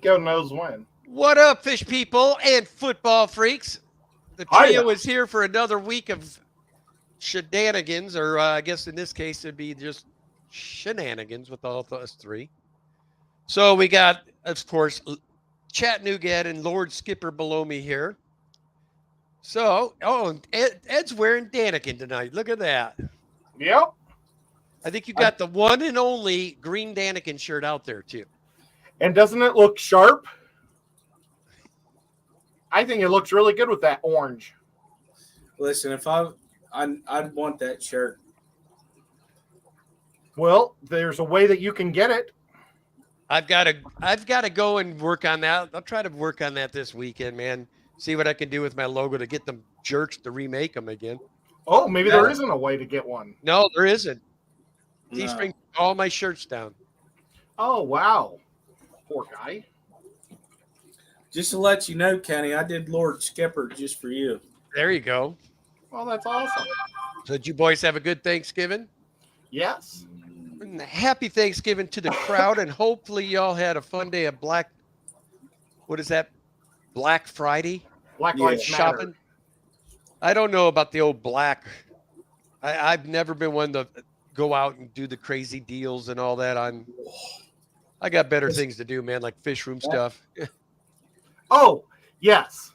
God knows when. What up, fish people and football freaks? The Hiya. trio is here for another week of shenanigans, or I guess in this case it'd be just shenanigans with all of us three. So we got, of course, Chattanooga Ed and Lord Skipper below me here. And Ed's wearing Danikin tonight. Look at that. Yep. I think you I, got the one and only green Danikin shirt out there too. and doesn't it look sharp? I think it looks really good with that orange. Listen, if I'd want that shirt. Well, there's a way that you can get it. I've got to go and work on that. I'll try to work on that this weekend, man. See what I can do with my logo to get them jerks to remake them again. Oh, maybe there isn't a way to get one. No, there isn't. No. Teespring all my shirts down. Oh, wow. Poor guy. Just to let you know, Kenny, I did Lord Skipper just for you. There you go. Well, that's awesome. So did you boys have a good Thanksgiving? Yes. And happy Thanksgiving to the crowd, and hopefully y'all had a fun day of Black Friday Black Yeah. Lives shopping. Matter. I don't know about the old black. I've never been one to go out and do the crazy deals and all that. I got better things to do, man, like fish room stuff. Oh, yes.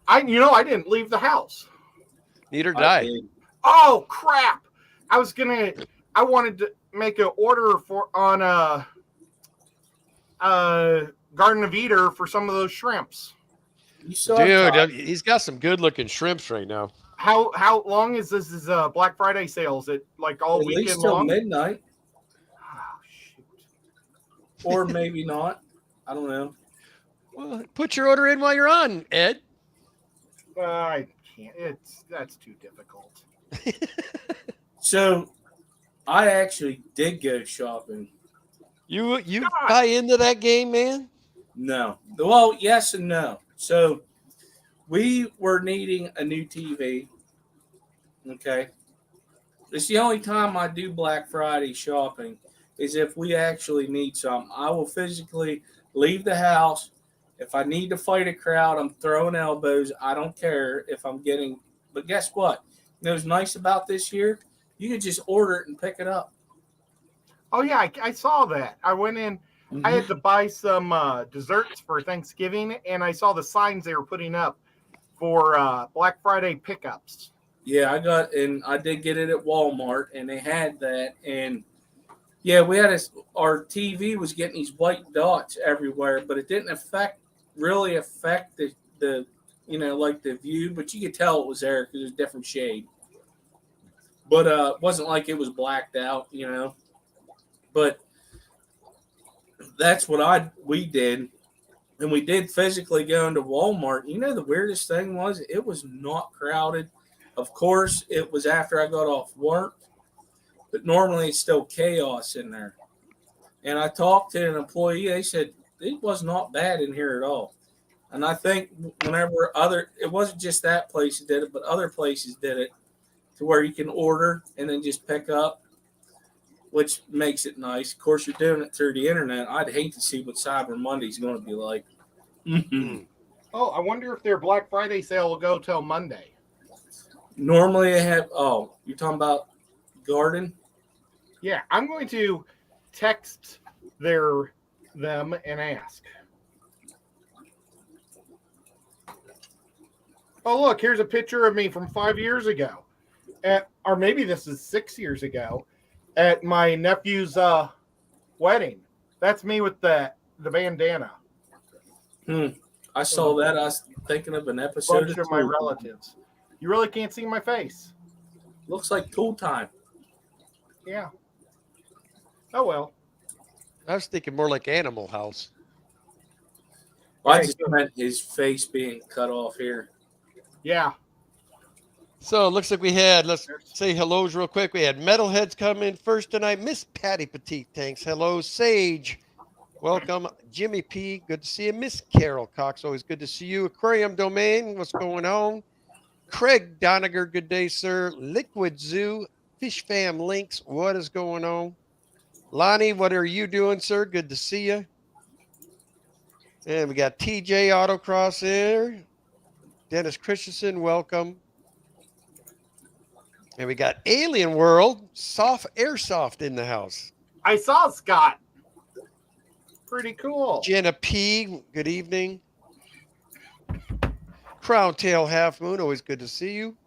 I didn't leave the house. Neither did I. did. Oh, crap. I wanted to make an order on Garden of Eden for some of those shrimps. You saw Dude, he's got some good looking shrimps right now. How long is this Black Friday sale? Is it like all at least weekend till long? midnight, Oh, shoot. or maybe not. I don't know. Well, put your order in while you're on, Ed. I can't. That's too difficult. So, I actually did go shopping. You God. buy into that game, man? No. Well, yes and no. So, we were needing a new TV. Okay. It's the only time I do Black Friday shopping is if we actually need something. I will physically leave the house. If I need to fight a crowd, I'm throwing elbows. I don't care if I'm getting. But guess what? You know what's nice about this year? You can just order it and pick it up. Oh yeah, I saw that. I went in. I had to buy some desserts for Thanksgiving, and I saw the signs they were putting up for Black Friday pickups. Yeah, I did get it at Walmart, and they had that, and yeah, our TV was getting these white dots everywhere, but it didn't really affect the like the view, but you could tell it was there because it was a different shade. But it wasn't like it was blacked out, But that's what we did. And we did physically go into Walmart. The weirdest thing was it was not crowded. Of course, it was after I got off work, but normally it's still chaos in there. And I talked to an employee. They said it was not bad in here at all. And I think it wasn't just that place that did it, but other places did it to where you can order and then just pick up, which makes it nice. Of course, you're doing it through the internet. I'd hate to see what Cyber Monday's going to be like. Oh, I wonder if their Black Friday sale will go till Monday. Normally, they have. Oh, you're talking about Garden? Yeah, I'm going to text them and ask. Oh, look, here's a picture of me from 5 years ago. Or maybe this is 6 years ago at my nephew's wedding. That's me with the bandana. I saw that. I was thinking of an episode Bunch of my relatives. You really can't see my face. Looks like Tool Time. Yeah. Oh, well. I was thinking more like Animal House. I just meant his face being cut off here. Yeah. So it looks like let's say hellos real quick. We had Metalheads come in first tonight. Miss Patty Petite, thanks. Hello, Sage. Welcome. Jimmy P, good to see you. Miss Carol Cox, always good to see you. Aquarium Domain, what's going on? Craig Doniger, good day, sir. Liquid Zoo, Fish Fam Links, what is going on? Lonnie, what are you doing, sir? Good to see you. And we got TJ Autocross there. Dennis Christensen, welcome. And we got Alien World, Soft Airsoft in the house. I saw Scott. Pretty cool. Jenna P, good evening. Crown Tail Half Moon, always good to see you.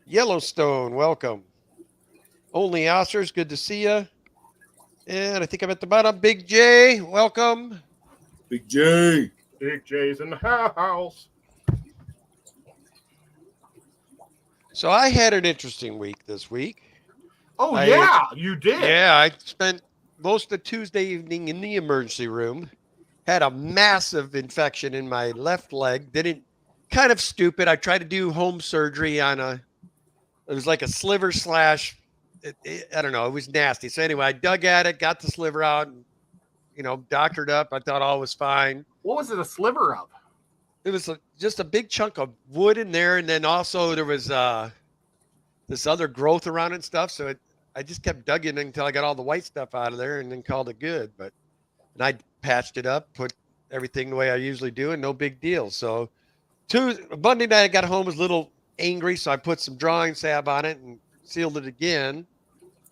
Yellowstone, welcome. Only Oscars, good to see you. And I think I'm at the bottom. Big J, welcome. Big J. Big J's in the house. So I had an interesting week this week. Oh, yeah, you did. Yeah, I spent most of Tuesday evening in the emergency room. Had a massive infection in my left leg. Kind of stupid. I tried to do home surgery on it was like a sliver slash, I don't know. It was nasty. So anyway, I dug at it, got the sliver out, and, doctored up. I thought all was fine. What was it a sliver of? It was just a big chunk of wood in there. And then also there was this other growth around it and stuff. So I just kept digging until I got all the white stuff out of there and then called it good. And I patched it up, put everything the way I usually do, and no big deal. So Monday night I got home, was a little angry. So I put some drawing salve on it and sealed it again.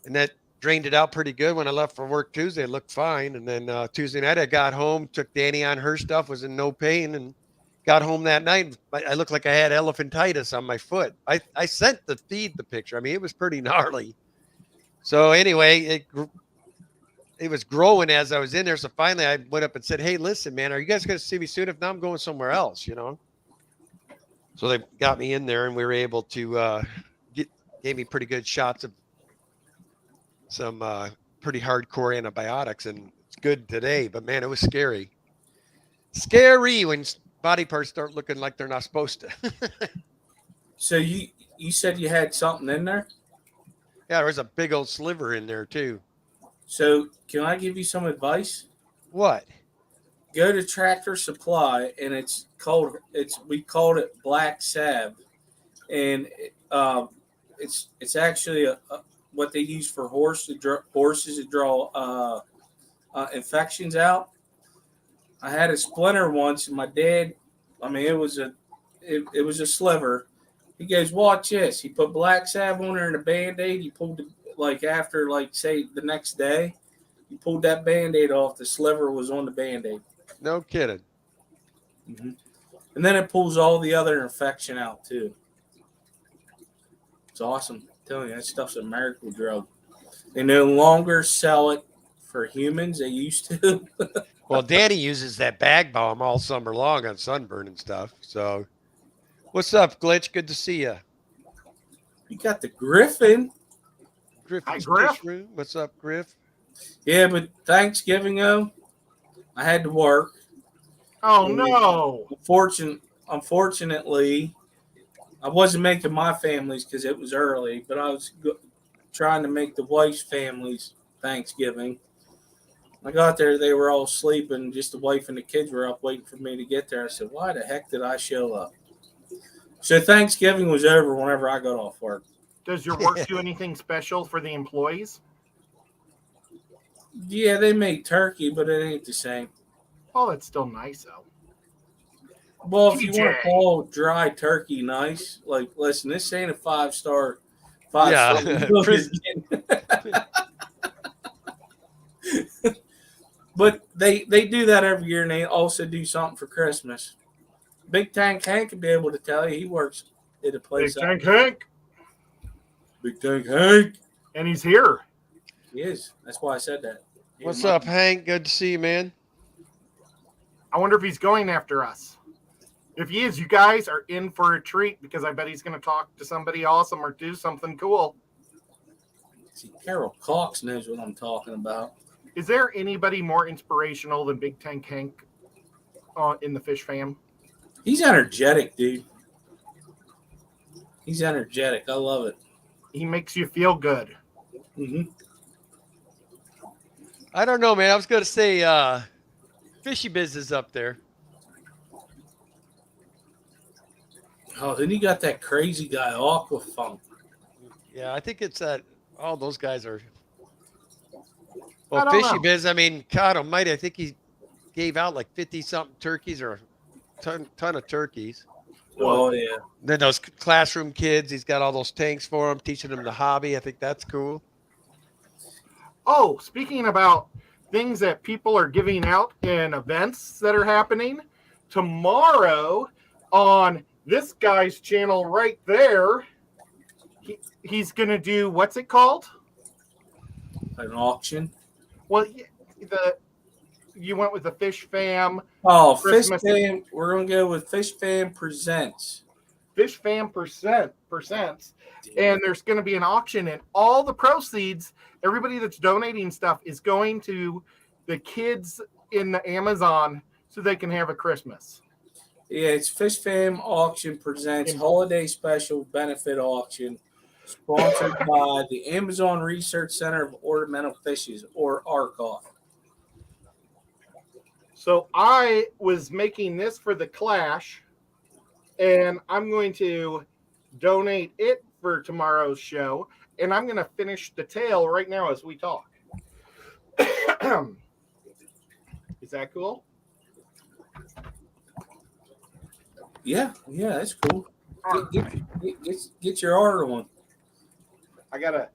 And that drained it out pretty good. When I left for work Tuesday, it looked fine. And then Tuesday night I got home, took Danny on her stuff, was in no pain, and got home that night. I looked like I had elephantitis on my foot. I sent the feed the picture. I mean, it was pretty gnarly. So anyway, it was growing as I was in there. So finally I went up and said, hey, listen, man, are you guys going to see me soon? If not, I'm going somewhere else, So they got me in there and we were able to gave me pretty good shots of some pretty hardcore antibiotics, and it's good today. But man, it was scary. Scary when body parts start looking like they're not supposed to. So you said you had something in there? Yeah, there was a big old sliver in there too. So can I give you some advice? What? Go to Tractor Supply, and we called it black salve, and it's actually what they use for horses to draw infections out. I had a splinter once, and my dad, it was a sliver. He goes, watch this. He put black salve on there and a Band-Aid. He pulled it, after, say, the next day, he pulled that Band-Aid off. The sliver was on the Band-Aid. No kidding. Mm-hmm. And then it pulls all the other infection out, too. It's awesome. I'm telling you, that stuff's a miracle drug. They no longer sell it for humans. They used to. Well, Danny uses that bag balm all summer long on sunburn and stuff. So, what's up, Glitch? Good to see you. You got the Griffin. Griffin's Hi, Griff. Fish Room. What's up, Griff? Yeah, but Thanksgiving, I had to work. Oh, no. Unfortunately, I wasn't making my family's because it was early, but I was trying to make the wife's family's Thanksgiving. I got there, they were all sleeping. Just the wife and the kids were up waiting for me to get there. I said, why the heck did I show up? So Thanksgiving was over whenever I got off work. Does your work do anything special for the employees? Yeah, they make turkey, but it ain't the same. Oh, that's still nice, though. Well, if you want TJ. to call dry turkey nice, listen, this ain't a five-star. Yeah. But they do that every year, and they also do something for Christmas. Big Tank Hank could be able to tell you. He works at a place. Big Tank Hank. Big Tank Hank. And he's here. He is. That's why I said that. What's up, Hank? Good to see you, man. I wonder if he's going after us. If he is, you guys are in for a treat, because I bet he's going to talk to somebody awesome or do something cool. See, Carol Cox knows what I'm talking about. Is there anybody more inspirational than Big Tank Hank in the Fish fam? He's energetic, dude. He's energetic. I love it. He makes you feel good. Mm-hmm. I don't know, man. I was going to say Fishy Biz is up there. Oh, then you got that crazy guy, Aquafunk. Yeah, I think it's that all those guys are. I Well, don't Fishy know. Biz, I mean, God almighty, I think he gave out like 50-something turkeys or a ton of turkeys. Oh, yeah. Then those classroom kids, he's got all those tanks for them, teaching them the hobby. I think that's cool. Oh, speaking about things that people are giving out and events that are happening, tomorrow on this guy's channel right there, he's going to do, what's it called? An auction. Well, you went with the Fish Fam. Oh, Christmas. Fish Fam. We're going to go with Fish Fam Presents. Fish Fam Presents. And there's going to be an auction, and all the proceeds, everybody that's donating stuff, is going to the kids in the Amazon so they can have a Christmas. Yeah, it's Fish Fam Auction Presents Holiday Special Benefit Auction, sponsored by the Amazon Research Center of Ornamental Fishes, or ARCOF. So I was making this for the Clash, and I'm going to donate it for tomorrow's show, and I'm going to finish the tail right now as we talk. Is that cool? Yeah, that's cool. Get your order one. I got to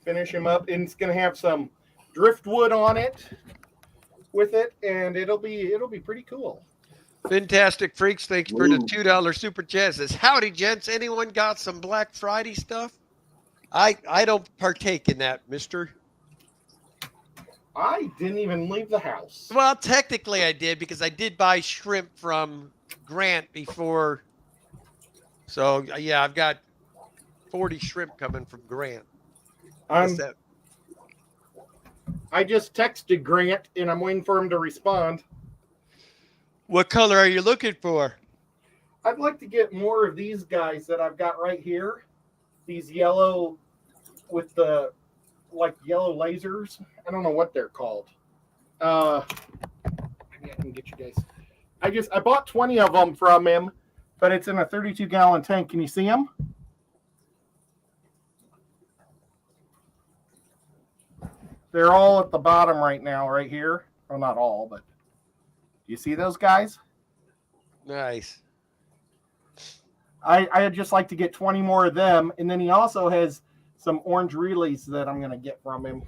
finish him up, and it's going to have some driftwood on it with it, and it'll be pretty cool. Fantastic Freaks, thanks for the $2 super chat. Says, howdy, gents. Anyone got some Black Friday stuff? I don't partake in that, mister. I didn't even leave the house. Well, technically I did, because I did buy shrimp from Grant before. So, yeah, I've got 40 shrimp coming from Grant. I just texted Grant, and I'm waiting for him to respond. What color are you looking for? I'd like to get more of these guys that I've got right here. These yellow with the yellow lasers. I don't know what they're called. Maybe I can get you guys. I bought 20 of them from him, but it's in a 32-gallon tank. Can you see them? They're all at the bottom right now, right here. Well, not all, but do you see those guys? Nice. I'd just like to get 20 more of them, and then he also has some orange relays that I'm going to get from him,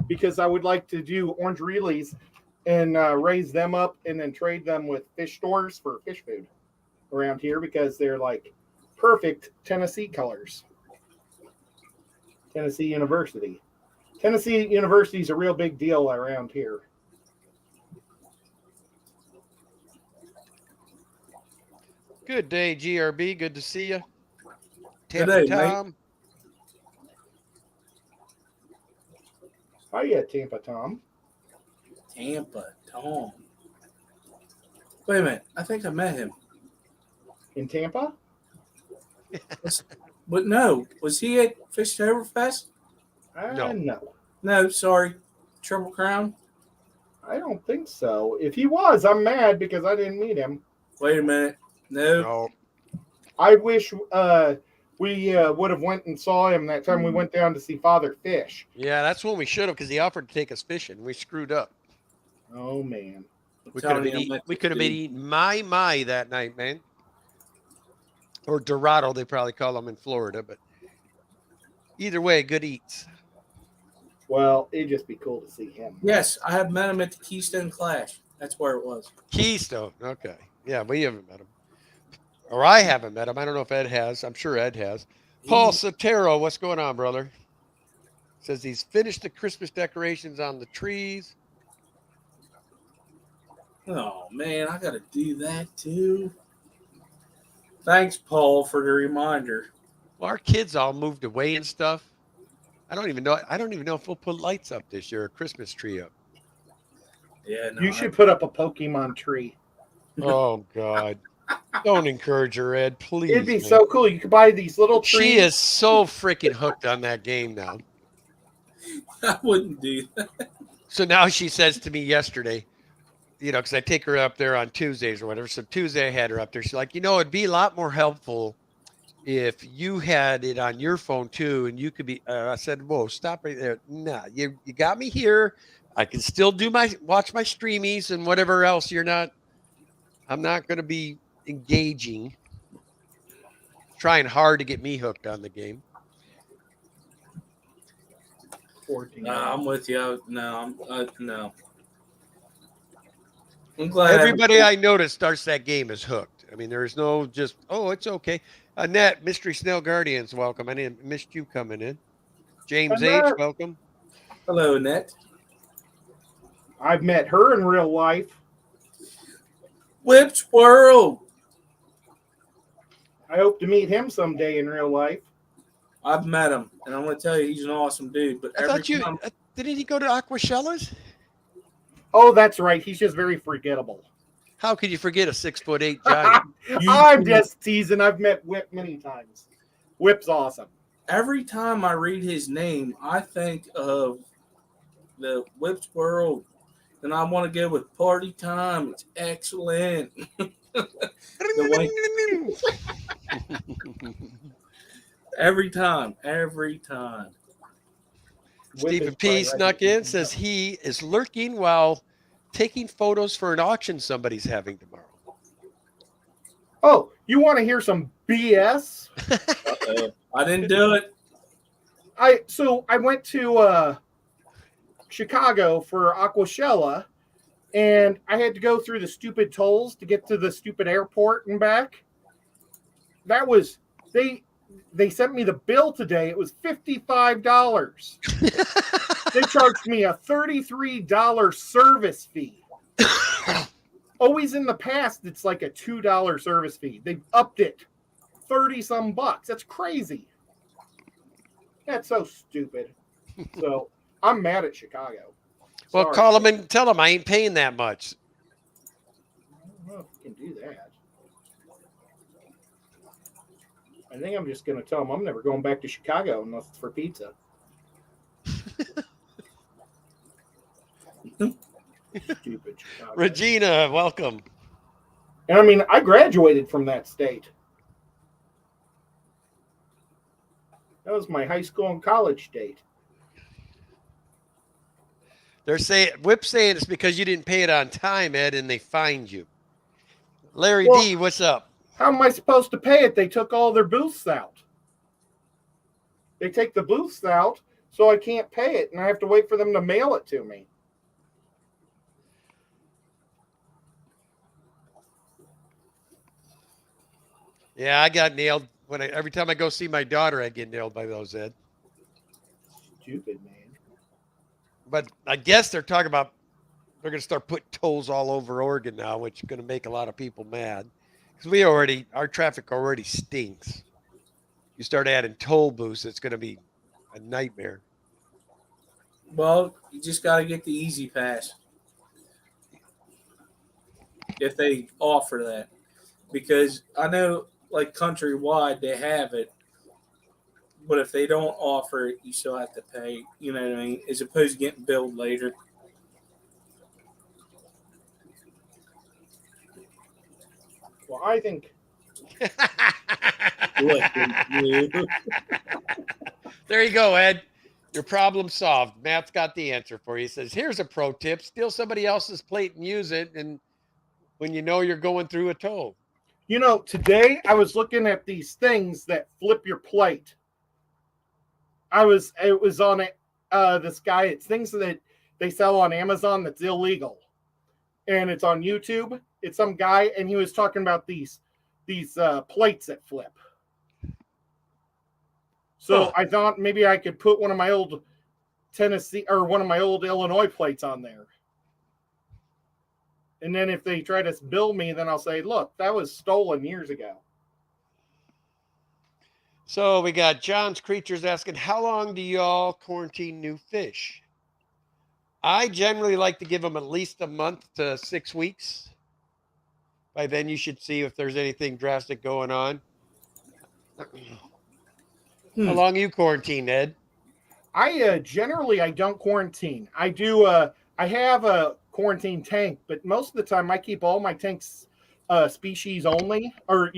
because I would like to do orange relays and raise them up and then trade them with fish stores for fish food around here, because they're like perfect Tennessee colors. Tennessee University. Tennessee University is a real big deal around here. Good day, GRB. Good to see you. Good day, Tom. Hiya, Tampa Tom. Tampa Tom. Wait a minute. I think I met him. In Tampa? But no. Was he at Fishtoberfest? No. No, sorry. Triple Crown? I don't think so. If he was, I'm mad because I didn't meet him. Wait a minute. No. I wish we would have went and saw him that time we went down to see Father Fish. Yeah, that's when we should have, because he offered to take us fishing. We screwed up. Oh, man. We could have been eating my that night, man. Or Dorado, they probably call them in Florida. But either way, good eats. Well, it'd just be cool to see him. Yes, I have met him at the Keystone Clash. That's where it was. Keystone. Okay. Yeah, we haven't met him. Or I haven't met him. I don't know if Ed has. I'm sure Ed has. Paul Sotero, what's going on, brother? Says he's finished the Christmas decorations on the trees. Oh, man, I got to do that too. Thanks, Paul, for the reminder. Well, our kids all moved away and stuff. I don't even know if we'll put lights up this year, a Christmas tree up. Yeah, no, you should put up a Pokemon tree. Oh, God. Don't encourage her, Ed, please. It'd be so cool. You could buy these little trees. She is so freaking hooked on that game now. I wouldn't do that. So now she says to me yesterday, because I take her up there on Tuesdays or whatever. So Tuesday I had her up there. She's like, it'd be a lot more helpful if you had it on your phone too, and you could be, I said, whoa, stop right there. Nah, you got me here. I can still watch my streamies and whatever else I'm not going to be engaging, trying hard to get me hooked on the game. 14. I'm with you. No, no. I'm glad Everybody I notice starts that game is hooked. I mean, there's no just, oh, it's okay. Annette, Mystery Snail Guardians, welcome. I didn't missed you coming in. James H, welcome. Hello, Annette. I've met her in real life. Whips World. I hope to meet him someday in real life. I've met him, and I'm going to tell you, he's an awesome dude. But didn't he go to Aquashellas? Oh, that's right. He's just very forgettable. How could you forget a 6'8" giant? I'm just teasing. I've met Whip many times. Whip's awesome. Every time I read his name, I think of the Whips World, and I want to go with Party Time. It's excellent. Every time. Stephen P. snuck in, says he is lurking while taking photos for an auction somebody's having tomorrow. Oh, you want to hear some BS? I didn't do it. I went to Chicago for Aquashella, and I had to go through the stupid tolls to get to the stupid airport and back. That was they sent me the bill today. It was $55. They charged me a $33 service fee. Always in the past, it's like a $2 service fee. They've upped it 30 some bucks. That's crazy. That's so stupid. So I'm mad at Chicago. Well, call them and tell them I ain't paying that much. I don't know if you can do that. I think I'm just going to tell them I'm never going back to Chicago unless it's for pizza. Stupid Chicago. Regina, welcome. And I mean, I graduated from that state. That was my high school and college state. They're saying Whip's saying it's because you didn't pay it on time, Ed, and they fined you. Larry D, what's up? How am I supposed to pay it? They took all their booths out. They take the booths out, so I can't pay it, and I have to wait for them to mail it to me. Yeah, I got nailed every time I go see my daughter. I get nailed by those, Ed. Stupid, man. But I guess they're talking about they're going to start putting tolls all over Oregon now, which is going to make a lot of people mad because our traffic already stinks. You start adding toll booths, it's going to be a nightmare. Well, you just got to get the easy pass if they offer that, because I know like countrywide they have it, but if they don't offer it, you still have to pay. You know what I mean? As opposed to getting billed later. Well, I think. There you go, Ed. Your problem solved. Matt's got the answer for you. He says, here's a pro tip. Steal somebody else's plate and use it, and when you know you're going through a toll. You know, today I was looking at these things that flip your plate. It was on this guy. It's things that they sell on Amazon that's illegal, and it's on YouTube. It's some guy, and he was talking about these plates that flip. So I thought maybe I could put one of my old Tennessee or one of my old Illinois plates on there. And then if they try to bill me, then I'll say, look, that was stolen years ago. So we got John's Creatures asking, how long do y'all quarantine new fish? I generally like to give them at least a month to 6 weeks. By then you should see if there's anything drastic going on. How long you quarantine, Ed? I generally don't quarantine. I do. I have a quarantine tank, but most of the time I keep all my tanks species only, or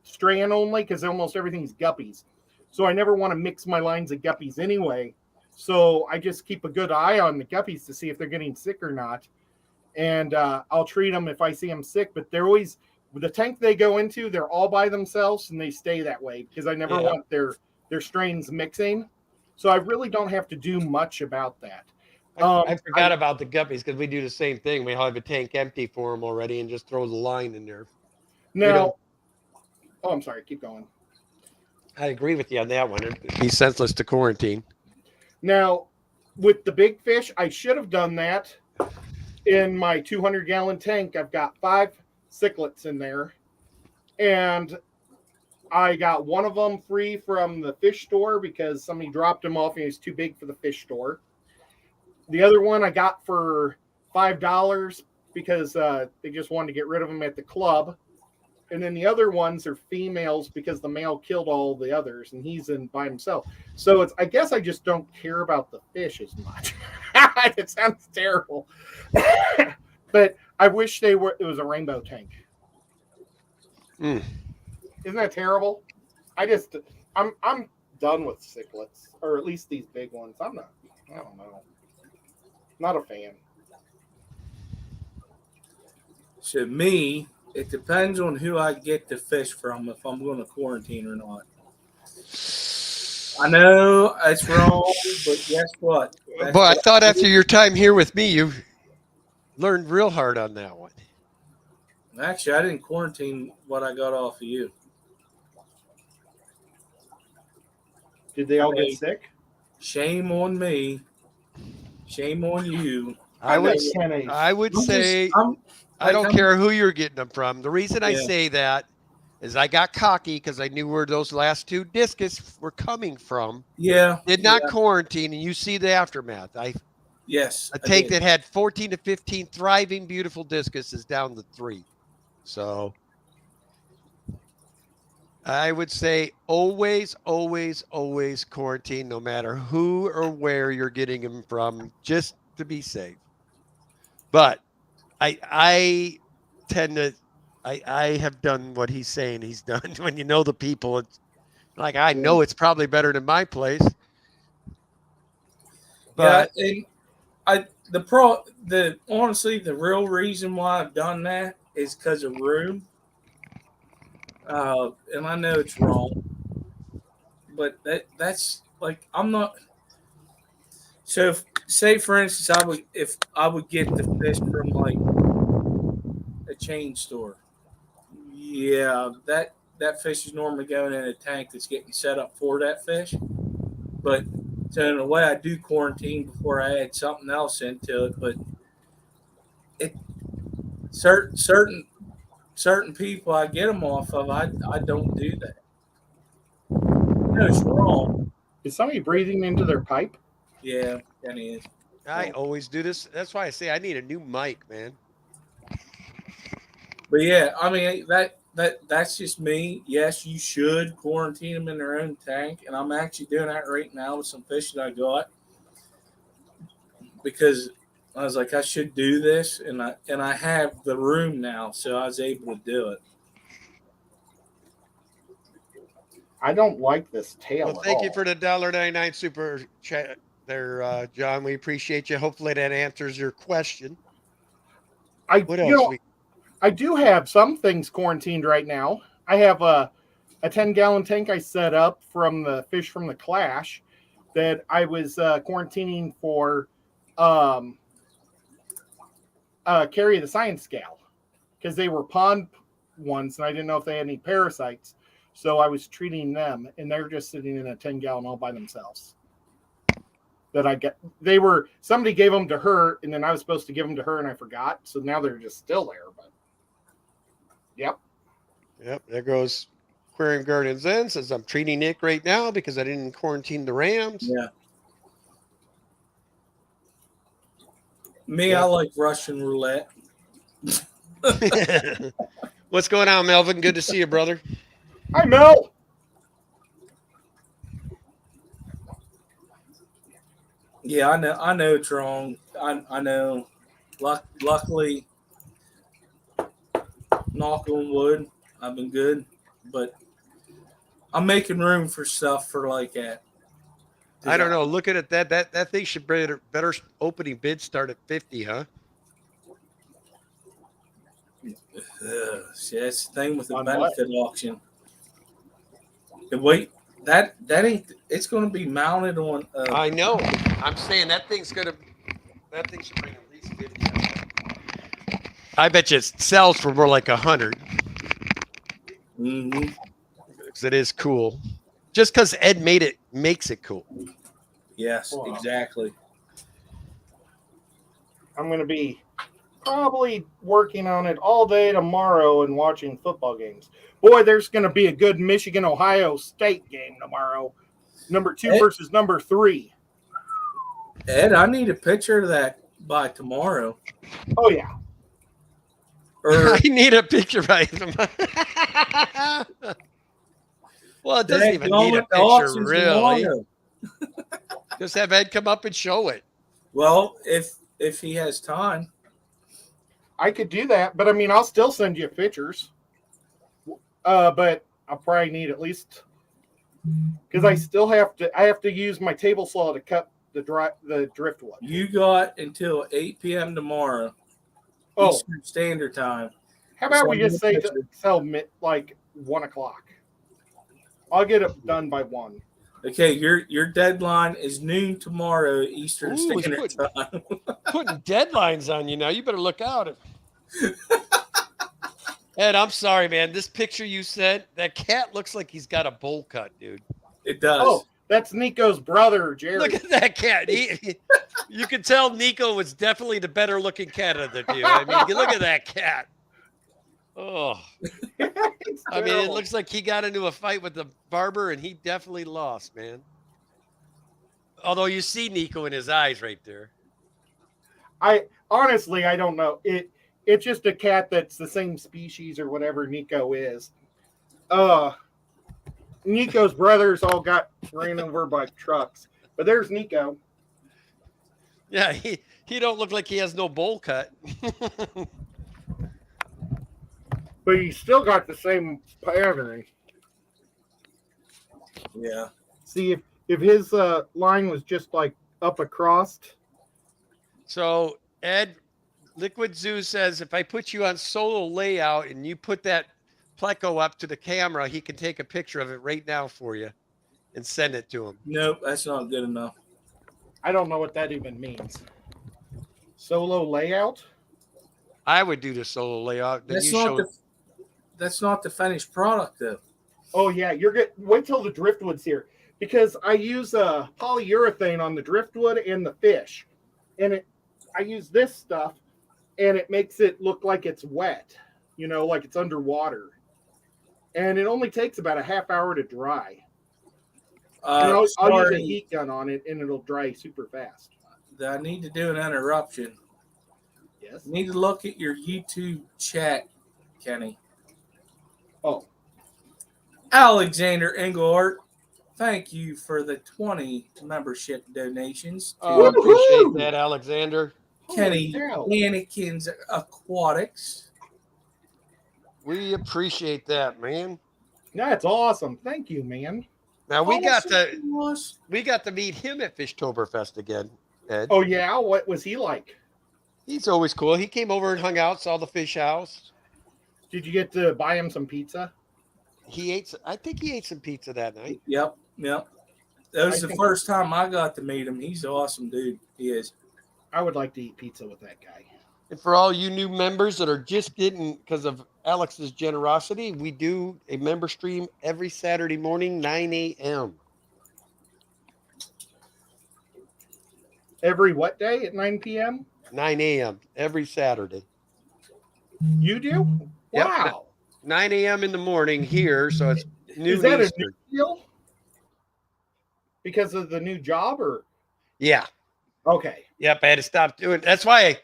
strand only because almost everything's guppies. So I never want to mix my lines of guppies anyway. So I just keep a good eye on the guppies to see if they're getting sick or not. And I'll treat them if I see them sick. But they're always, the tank they go into, they're all by themselves and they stay that way because I never want their strains mixing. So I really don't have to do much about that. I forgot about the guppies because we do the same thing. We have a tank empty for them already and just throw the line in there. Now, I'm sorry. Keep going. I agree with you on that one. It'd be senseless to quarantine. Now, with the big fish, I should have done that. In my 200-gallon tank, I've got 5 cichlids in there. And I got one of them free from the fish store because somebody dropped him off and he was too big for the fish store. The other one I got for $5 because they just wanted to get rid of them at the club. And then the other ones are females because the male killed all the others and he's in by himself. So I guess I just don't care about the fish as much. It sounds terrible. But I wish it was a rainbow tank. Mm. Isn't that terrible? I'm done with cichlids, or at least these big ones. I don't know. Not a fan. So me, it depends on who I get the fish from if I'm going to quarantine or not. I know it's wrong, but guess what? Boy, I thought after your time here with me, you learned real hard on that one. Actually, I didn't quarantine what I got off of you. Did they all get sick? Shame on me. Shame on you. I would say I don't care who you're getting them from. The reason I say that is I got cocky because I knew where those last 2 discus were coming from. Yeah. Did not quarantine, and you see the aftermath. A tank that had 14 to 15 thriving, beautiful discus is down to 3. So I would say always, always, always quarantine, no matter who or where you're getting them from, just to be safe. But I tend to, I have done what he's saying he's done. When you know the people, it's like I know it's probably better than my place. But honestly, the real reason why I've done that is because of room. And I know it's wrong, but that's like I'm not. So, say for instance, if I would get the fish from like a chain store, that fish is normally going in a tank that's getting set up for that fish. But so in a way, I do quarantine before I add something else into it. But certain people I get them off of, I don't do that. No, it's wrong. Is somebody breathing into their pipe? Yeah, Kennye is. I always do this. That's why I say I need a new mic, man. But yeah, I mean that's just me. Yes, you should quarantine them in their own tank, and I'm actually doing that right now with some fish that I got because I was like I should do this, and I have the room now, so I was able to do it. I don't like this tail. Well, thank you for the $1.99 super chat there, John. We appreciate you. Hopefully that answers your question. What else? I do have some things quarantined right now. I have a 10-gallon tank I set up from the fish from the Clash that I was quarantining for Carrie the Science Gal because they were pond ones and I didn't know if they had any parasites. So I was treating them, and they're just sitting in a 10-gallon all by themselves. Somebody gave them to her, and then I was supposed to give them to her, and I forgot. So now they're just still there. But yep. There goes Aquarium Gardens Zen says I'm treating Nick right now because I didn't quarantine the Rams. Yeah. Me, I like Russian roulette. What's going on, Melvin? Good to see you, brother. Hi, Mel. Yeah, I know it's wrong. I know. Luckily, knock on wood, I've been good. but I'm making room for stuff for like that. I don't know. Looking at that thing should better opening bid start at 50, huh? See, that's the thing with the On benefit auction. And wait, that ain't. It's going to be mounted on. I know. I'm saying that thing should bring at least 50. I bet you it sells for more like 100. Mm-hmm. Because it is cool. Just because Ed makes it cool. Yes, exactly. I'm going to be probably working on it all day tomorrow and watching football games. Boy, there's going to be a good Michigan-Ohio State game tomorrow. Number 2 versus number 3. Ed, I need a picture of that by tomorrow. Oh, yeah. Or I need a picture right tomorrow. Well, it doesn't even need a picture, really. Just have Ed come up and show it. Well, if he has time. I could do that, but I mean, I'll still send you pictures. But I'll probably need at least, because I have to use my table saw to cut the driftwood. You got until 8 p.m. tomorrow. Eastern Standard Time. How about we just say till like 1 o'clock? I'll get it done by 1. Okay, your deadline is noon tomorrow Eastern Standard Time. Putting deadlines on you now. You better look out. Ed, I'm sorry, man. This picture you sent, that cat looks like he's got a bowl cut, dude. It does. Oh, that's Nico's brother, Jerry. Look at that cat. You can tell Nico was definitely the better looking cat of the two. I mean, look at that cat. Oh, I mean, it looks like he got into a fight with the barber, and he definitely lost, man. Although you see Nico in his eyes right there. I honestly don't know. It's just a cat that's the same species or whatever Nico is. Nico's brothers all got ran over by trucks, but there's Nico. Yeah, he don't look like he has no bowl cut. But he's still got the same pattern. Yeah. See, if his line was just like up across. So, Ed, Liquid Zoo says if I put you on solo layout and you put that Pleco up to the camera, he can take a picture of it right now for you and send it to him. Nope, that's not good enough. I don't know what that even means. Solo layout? I would do the solo layout. Then That's not the finished product, though. Oh, yeah. You're good. Wait till the driftwood's here. Because I use polyurethane on the driftwood and the fish. And I use this stuff, and it makes it look like it's wet. You know, like it's underwater. And it only takes about a half hour to dry. I'll use a heat gun on it, and it'll dry super fast. I need to do an interruption. Yes. You need to look at your YouTube chat, Kenny. Oh. Alexander Engelhart, thank you for the 20 membership donations. Oh, I appreciate that, Alexander. Kenny Mannequins Aquatics. We appreciate that, man. That's awesome. Thank you, man. Now we got to meet him at Fishtoberfest again, Ed. Oh yeah, what was he like? He's always cool. He came over and hung out, saw the fish house. Did you get to buy him some pizza? I think he ate some pizza that night. Yep. That was the first time I got to meet him. He's an awesome dude. He is. I would like to eat pizza with that guy. And for all you new members that are just getting, because of Alex's generosity, we do a member stream every Saturday morning, 9 a.m. Every what day at 9 p.m.? 9 a.m. every Saturday. You do? Yep. Wow. 9 a.m. in the morning here, so it's new. Is that Eastern. a new deal? Because of the new job, or? Yeah. Okay. Yep, I had to stop doing it. That's why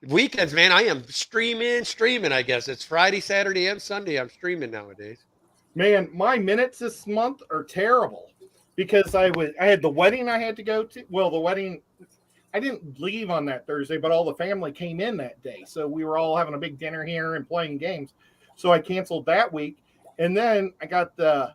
weekends, man, I am streaming, I guess. It's Friday, Saturday, and Sunday. I'm streaming nowadays. Man, my minutes this month are terrible because I had the wedding I had to go to. Well, the wedding, I didn't leave on that Thursday, but all the family came in that day. So we were all having a big dinner here and playing games. So I canceled that week. And then I got the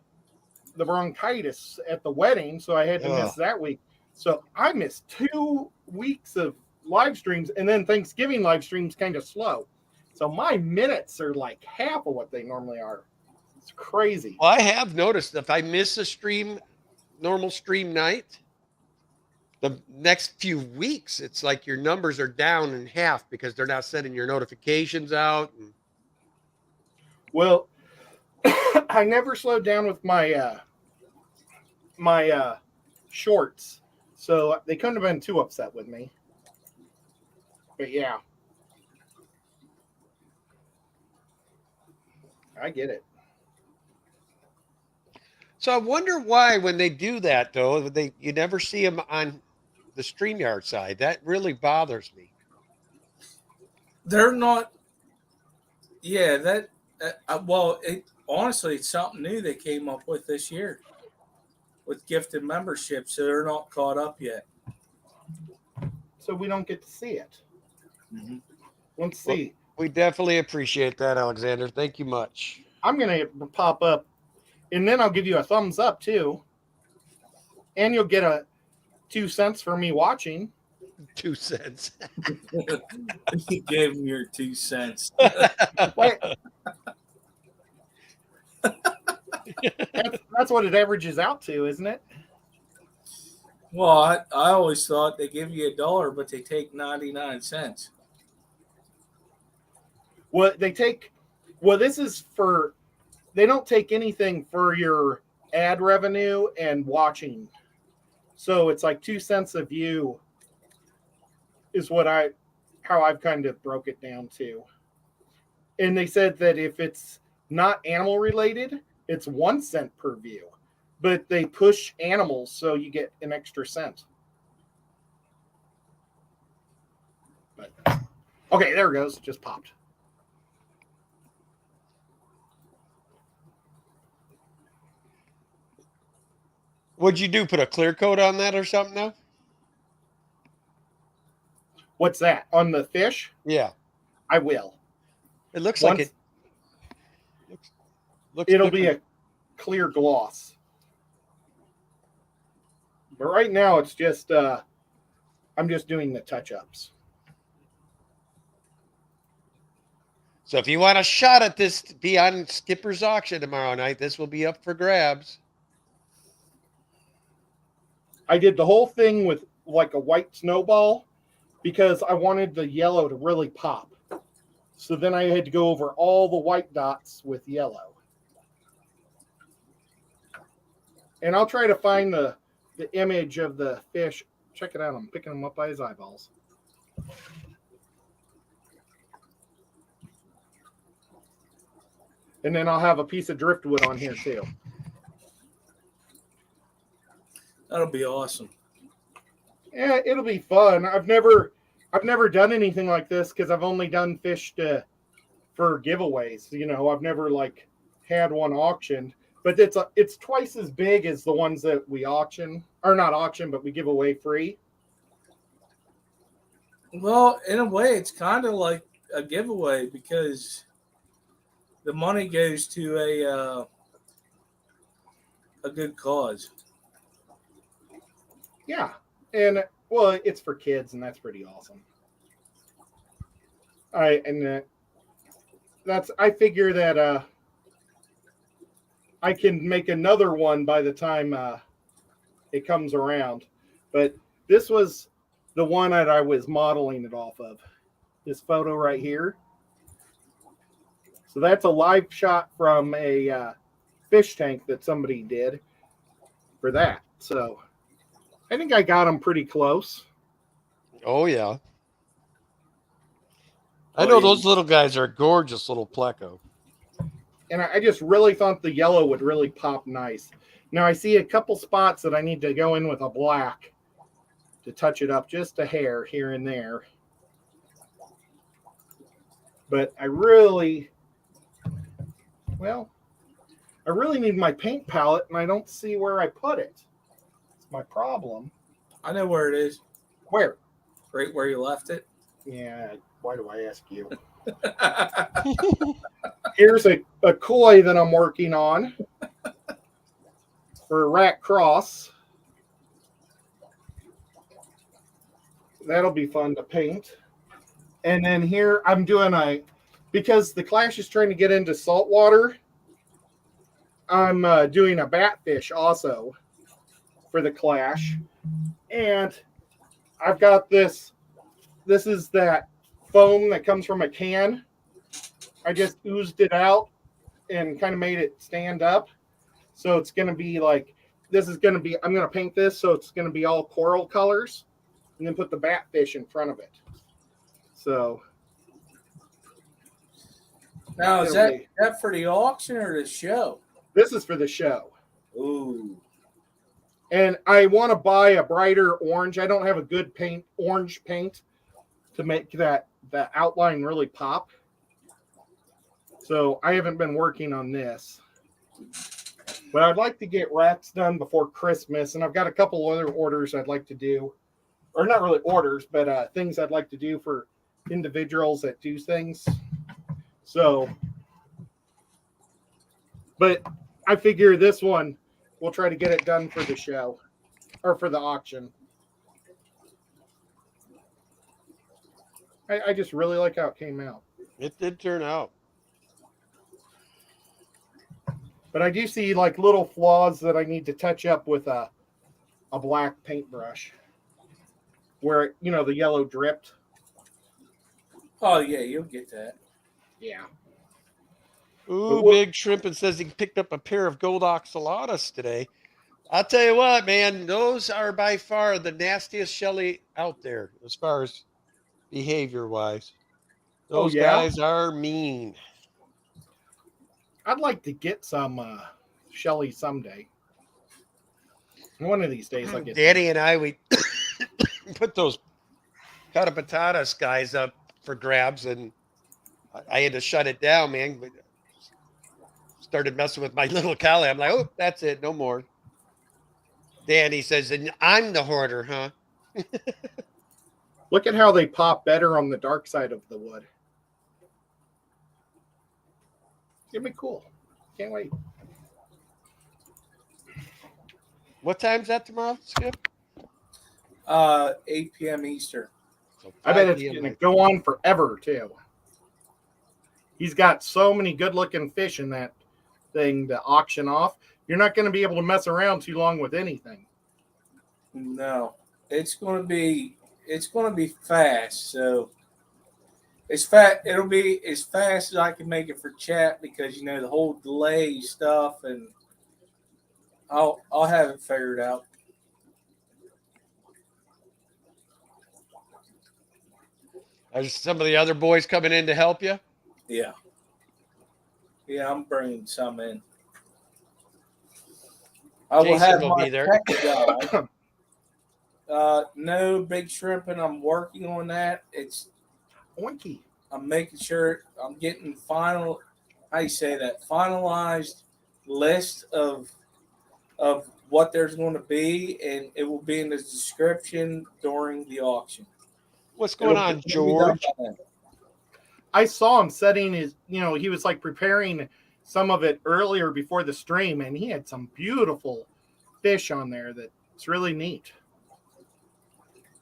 bronchitis at the wedding, so I had to miss that week. So I missed 2 weeks of live streams, and then Thanksgiving live streams kind of slow. So my minutes are like half of what they normally are. It's crazy. Well, I have noticed if I miss a normal stream night, the next few weeks, it's like your numbers are down in half because they're not sending your notifications out. Well, I never slowed down with my shorts, so they couldn't have been too upset with me. But yeah, I get it. So I wonder why when they do that, though, you never see them on the StreamYard side. That really bothers me. They're not. Yeah, that. Honestly, it's something new they came up with this year with gifted membership, so they're not caught up yet. So we don't get to see it. Mm-hmm. Let's see. Well, we definitely appreciate that, Alexander. Thank you much. I'm going to pop up, and then I'll give you a thumbs up, too. And you'll get a 2 cents for me watching. 2 cents. You gave me your 2 cents. Wait. That's what it averages out to, isn't it? Well, I always thought they give you $1, but they take 99 cents. Well, this is for, they don't take anything for your ad revenue and watching. So it's like 2 cents a view is how I've kind of broke it down to. And they said that if it's not animal related, it's 1 cent per view, but they push animals, so you get an extra cent. But okay, there it goes. Just popped. What'd you do? Put a clear coat on that or something now? What's that? On the fish? Yeah. I will. It looks like it. It'll be a clear gloss. But right now it's just I'm just doing the touch-ups. So if you want a shot at this, be on Skipper's auction tomorrow night. This will be up for grabs. I did the whole thing with like a white snowball because I wanted the yellow to really pop. So then I had to go over all the white dots with yellow. And I'll try to find the image of the fish. Check it out. I'm picking him up by his eyeballs. And then I'll have a piece of driftwood on here too. That'll be awesome. Yeah, it'll be fun. I've never done anything like this because I've only done fish for giveaways. You know, I've never like had one auctioned. But it's twice as big as the ones that we auction, or not auction, but we give away free. Well, in a way, it's kind of like a giveaway because the money goes to a good cause. Yeah, and well, it's for kids, and that's pretty awesome. All right, and I figure that I can make another one by the time it comes around. But this was the one that I was modeling it off of. This photo right here. So that's a live shot from a fish tank that somebody did for that. So I think I got them pretty close. Oh, yeah. I know those little guys are a gorgeous little pleco. And I just really thought the yellow would really pop nice. Now I see a couple spots that I need to go in with a black to touch it up just a hair here and there. But I really need my paint palette, and I don't see where I put it. It's my problem. I know where it is. Where? Right where you left it. Yeah, why do I ask you? a koi that I'm working on for a rat cross. That'll be fun to paint. And then here I'm doing because the Clash is trying to get into saltwater, I'm doing a batfish also for the Clash. And I've got this. This is that foam that comes from a can. I just oozed it out and kind of made it stand up. So it's going to be like, I'm going to paint this so it's going to be all coral colors and then put the batfish in front of it. So. Now, is that for the auction or the show? This is for the show. Ooh. And I want to buy a brighter orange. I don't have a good orange paint to make that outline really pop. So I haven't been working on this. But I'd like to get rats done before Christmas. And I've got a couple other orders I'd like to do. Or not really orders, but things I'd like to do for individuals that do things. So, but I figure this one, we'll try to get it done for the show or for the auction. I just really like how it came out. It did turn out. But I do see like little flaws that I need to touch up with a black paintbrush where, the yellow dripped. Oh, yeah, you'll get that. Yeah. Ooh, Big Shrimpin says he picked up a pair of gold oxalatus today. I'll tell you what, man, those are by far the nastiest Shelly out there as far as behavior-wise. Those guys are mean. I'd like to get some Shelly someday. One of these days I'll get Daddy and I, we put those Cata Patatas guys up for grabs, and I had to shut it down, man. But started messing with my little Callie. I'm like, oh, that's it, no more. Danny says, and I'm the hoarder, huh? Look at how they pop better on the dark side of the wood. It's gonna be cool. Can't wait. What time's that tomorrow, Skip? 8 p.m. Eastern. So I bet it's gonna go on forever too. He's got so many good-looking fish in that thing to auction off. You're not going to be able to mess around too long with anything. No, it's going to be fast. So it's fast. It'll be as fast as I can make it for chat because the whole delay stuff, and I'll have it figured out. Are some of the other boys coming in to help you? Yeah. Yeah, I'm bringing some in. I will have my be there. Tech guy. No Big Shrimp, and I'm working on that. It's oinky. I'm making sure I'm getting finalized list of what there's going to be, and it will be in the description during the auction. What's going on, George? I saw him setting his, he was like preparing some of it earlier before the stream, and he had some beautiful fish on there that's really neat.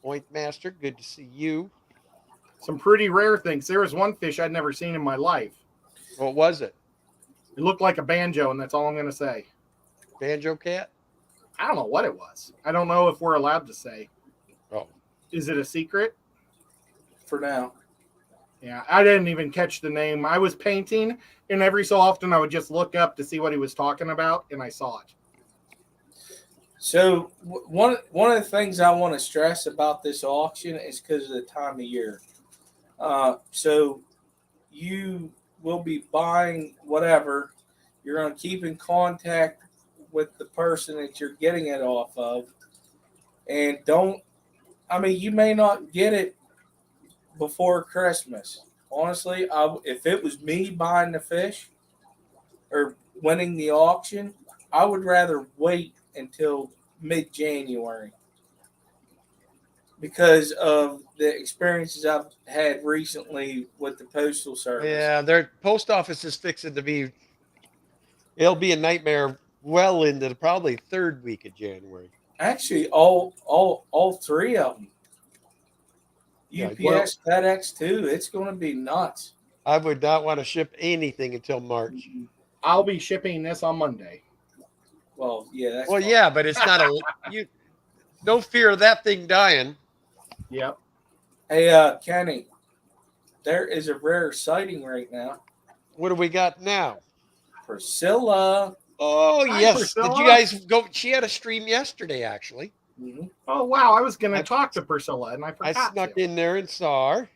Point Master, good to see you. Some pretty rare things. There was one fish I'd never seen in my life. What was it? It looked like a banjo, and that's all I'm going to say. Banjo cat? I don't know what it was. I don't know if we're allowed to say. Oh. Is it a secret? For now. Yeah, I didn't even catch the name. I was painting, and every so often I would just look up to see what he was talking about, and I saw it. So one of the things I want to stress about this auction is because of the time of year. So you will be buying whatever. You're going to keep in contact with the person that you're getting it off of. And you may not get it before Christmas. Honestly, if it was me buying the fish or winning the auction, I would rather wait until mid-January because of the experiences I've had recently with the Postal Service. Yeah, their post office is fixing to be It'll be a nightmare well into probably third week of January. Actually, all three of them. Yeah, UPS, well- FedEx too. It's going to be nuts. I would not want to ship anything until March. I'll be shipping this on Monday. Well, yeah, that's Well, fine. yeah, but it's not no fear of that thing dying. Yep. Hey, Kenny, there is a rare sighting right now. What do we got now? Priscilla. Oh, Hi, yes. Priscilla. Did you guys go? She had a stream yesterday, actually. Mm-hmm. Oh wow, I was gonna talk to Priscilla and I I forgot. snuck to. in there and saw her.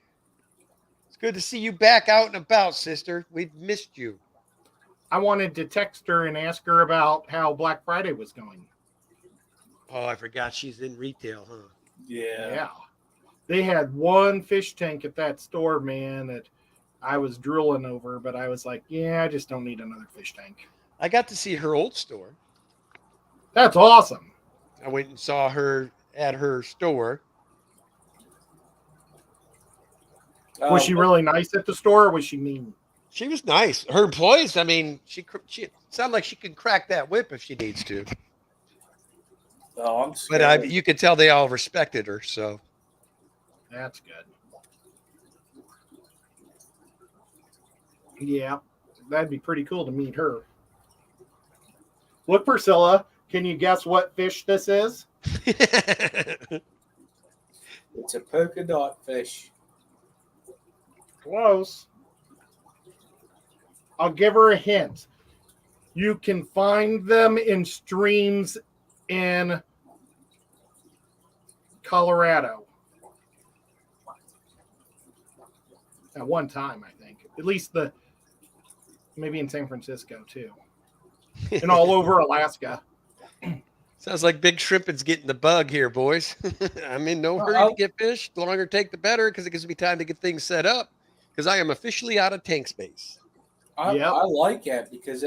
It's good to see you back out and about, sister. We've missed you. I wanted to text her and ask her about how Black Friday was going. Oh, I forgot she's in retail, huh? Yeah. They had one fish tank at that store, man, that I was drooling over, but I was like, yeah, I just don't need another fish tank. I got to see her old store. That's awesome. I went and saw her at her store. Was she really nice at the store or was she mean? She was nice. Her employees, I mean, she sounded like she can crack that whip if she needs to. Oh, I'm But scared. you could tell they all respected her. So That's good. Yeah, that'd be pretty cool to meet her. Look, Priscilla, can you guess what fish this is? It's a polka dot fish. Close. I'll give her a hint. You can find them in streams in Colorado. At one time, I think. At least maybe in San Francisco too. And all over Alaska. sounds like Big Shrimpin's getting the bug here, boys. I'm in no hurry to get fish. The longer take, the better, because it gives me time to get things set up. Because I am officially out of tank space. I Yep. like that because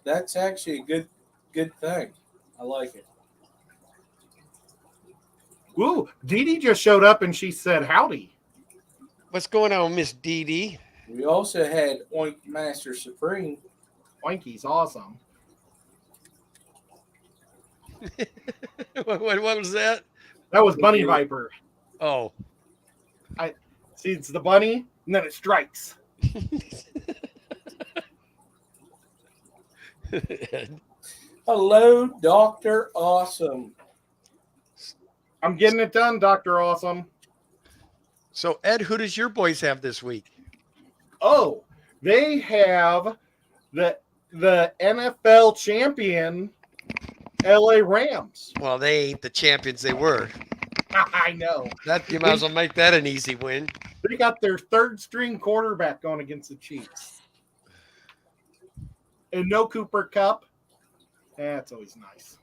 that's actually a good thing. I like it. Ooh, Dee Dee just showed up and she said howdy. What's going on, Miss Dee Dee? We also had Oink Master Supreme. Oinky's awesome. what was that? That was Bunny Viper. Oh. See, it's the bunny, and then it strikes. Hello, Dr. Awesome. I'm getting it done, Dr. Awesome. So, Ed, who does your boys have this week? Oh, they have the NFL champion LA Rams. Well, they ain't the champions they were. I know. That you might as well make that an easy win. They got their third string quarterback going against the Chiefs. And no Cooper Cup. That's always nice.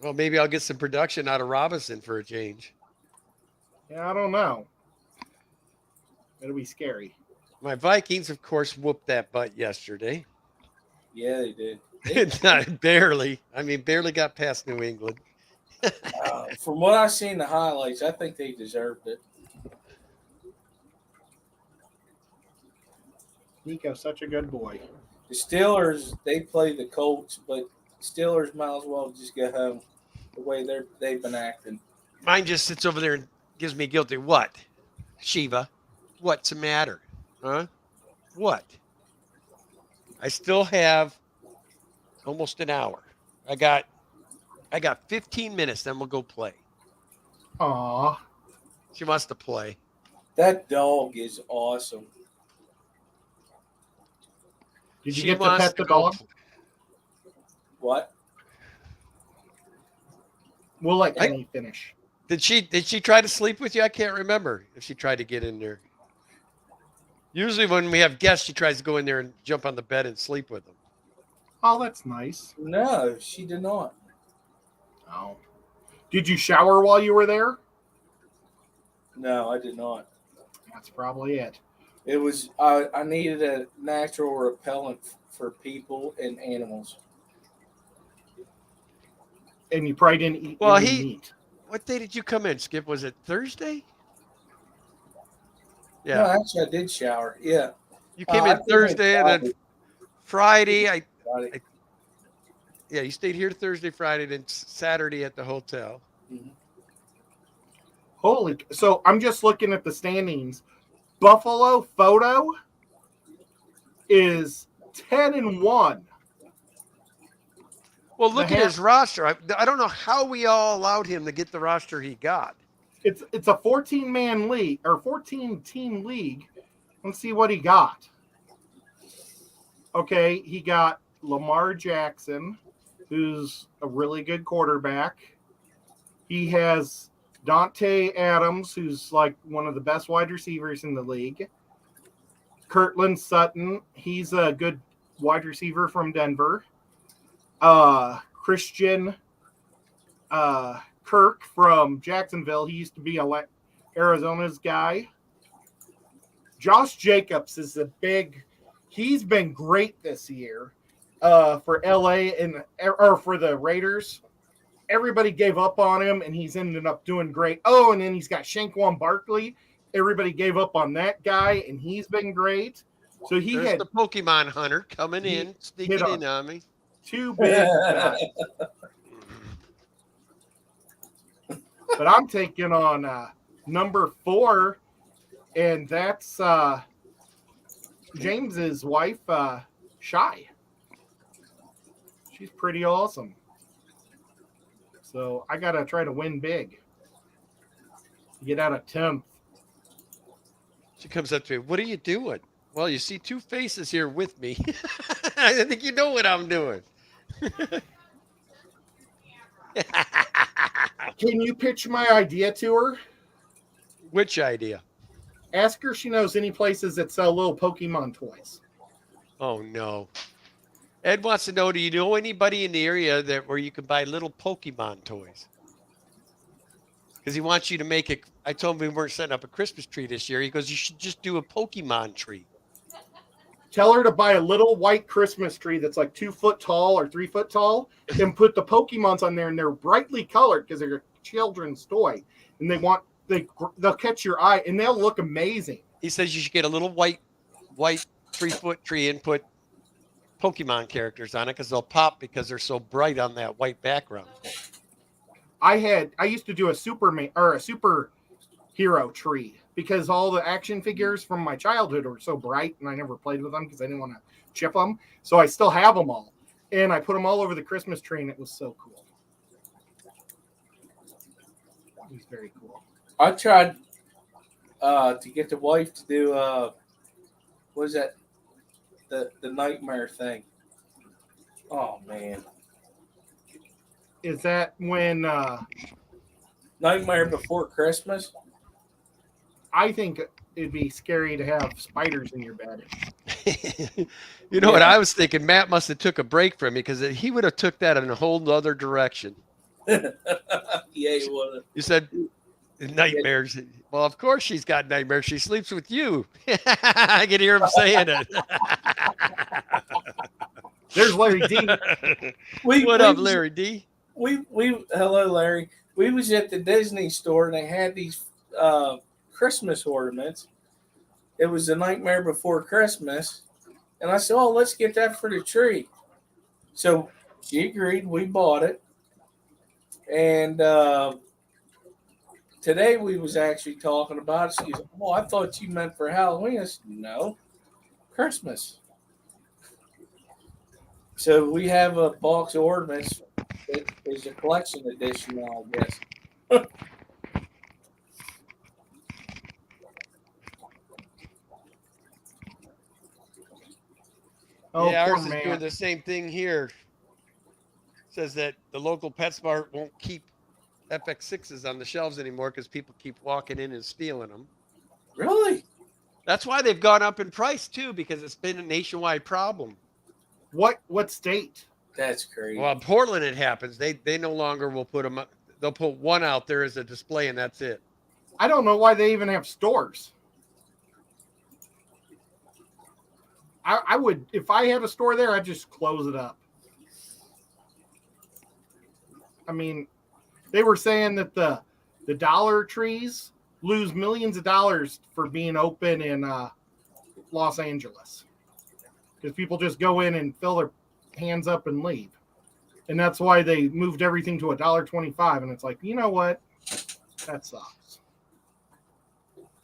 Well, maybe I'll get some production out of Robinson for a change. Yeah, I don't know. It'll be scary. My Vikings, of course, whooped that butt yesterday. Yeah, they did. Not barely. I mean, barely got past New England. From what I've seen the highlights, I think they deserved it. Nico's such a good boy. The Steelers, they play the Colts, but Steelers might as well just go home the way they've been acting. Mine just sits over there and gives me guilty. What? Shiva, what's the matter? Huh? What? I still have almost an hour. I got 15 minutes, then we'll go play. Aw. She wants to play. That dog is awesome. Did you She get to wants pet the go dog? play. What? We'll let Kenny finish. Did she try to sleep with you? I can't remember if she tried to get in there. Usually when we have guests, she tries to go in there and jump on the bed and sleep with them. Oh, that's nice. No, she did not. Oh. Did you shower while you were there? No, I did not. That's probably it. It was I needed a natural repellent for people and animals. And you probably didn't eat Well, any meat. What day did you come in, Skip? Was it Thursday? No, Yeah. actually, I did shower. Yeah. You came I in think it Thursday and then was Friday. Friday. Yeah, he stayed here Thursday, Friday, then Saturday at the hotel. Mhm. Holy! So I'm just looking at the standings. Buffalo Photo is 10-1. Well, look at his roster. I don't know how we all allowed him to get the roster he got. It's a 14-man league or 14-team league. Let's see what he got. Okay, he got Lamar Jackson, who's a really good quarterback. He has Dante Adams, who's like one of the best wide receivers in the league. Kirtland Sutton, he's a good wide receiver from Denver. Christian Kirk from Jacksonville. He used to be Arizona's guy. Josh Jacobs is he's been great this year for LA or for the Raiders. Everybody gave up on him, and he's ended up doing great. Oh, and then he's got Shaquan Barkley. Everybody gave up on that guy, and he's been great. So There's the Pokemon hunter coming in, sneaking in on me. 2 big guys. But I'm taking on number 4, and that's James's wife, Shy. She's pretty awesome. So I got to try to win big. Get out of 10th. She comes up to me. What are you doing? Well, you see 2 faces here with me. I think you know what I'm doing. Can you pitch my idea to her? Which idea? Ask her if she knows any places that sell little Pokemon toys. Oh, no. Ed wants to know, do you know anybody in the area where you can buy little Pokemon toys? Because he wants you to make it. I told him we weren't setting up a Christmas tree this year. He goes, you should just do a Pokemon tree. Tell her to buy a little white Christmas tree that's like 2 foot tall or 3 foot tall and put the Pokemons on there, and they're brightly colored because they're a children's toy. And they'll catch your eye, and they'll look amazing. He says you should get a little white 3-foot tree and put Pokemon characters on it because they'll pop because they're so bright on that white background. I used to do a superhero tree because all the action figures from my childhood were so bright, and I never played with them because I didn't want to chip them. So I still have them all, and I put them all over the Christmas tree, and it was so cool. It was very cool. I tried to get the wife to do what is that? The nightmare thing. Oh man. Is that when Nightmare Before Christmas? I think it'd be scary to have spiders in your bed. You know what I was thinking? Matt must have took a break from me because he would have took that in a whole other direction. Yeah, he would. You said nightmares. Well, of course she's got nightmares. She sleeps with you. I can hear him saying it. There's Larry D. What up, Larry D? Hello, Larry. We was at the Disney store, and they had these Christmas ornaments. It was The Nightmare Before Christmas. And I said, oh, let's get that for the tree. So she agreed. We bought it. And today we was actually talking about it. She goes, oh, I thought you meant for Halloween. I said, no, Christmas. So we have a box of ornaments. It is a collection edition now, I guess. Oh, yeah, poor ours is man. doing the same thing here. Says that the local PetSmart won't keep FX6s on the shelves anymore because people keep walking in and stealing them. Really? That's why they've gone up in price too, because it's been a nationwide problem. What state? That's crazy. Well, in Portland it happens. They no longer will put them. They'll put one out there as a display, and that's it. I don't know why they even have stores. I would, if I had a store there, I'd just close it up. I mean, they were saying that the Dollar Trees lose millions of dollars for being open in Los Angeles because people just go in and fill their hands up and leave. And that's why they moved everything to $1.25. And it's like, you know what? That sucks.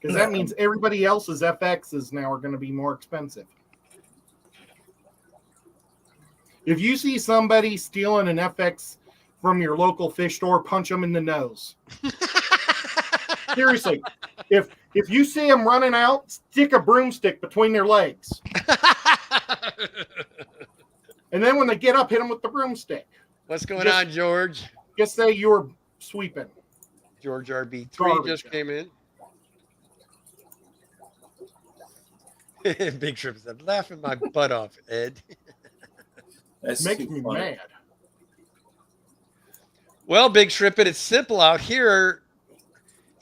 Because that means everybody else's FXs now are going to be more expensive. If you see somebody stealing an FX from your local fish store, punch them in the nose. Seriously. If you see them running out, stick a broomstick between their legs. And then when they get up, hit them with the broomstick. What's going on, George? Just say you were sweeping. George RB3 Garbage. just came in. Big Trip said, laughing my butt off, Ed. That's Making me funny. mad. Well, Big Shrimpin, it's simple out here.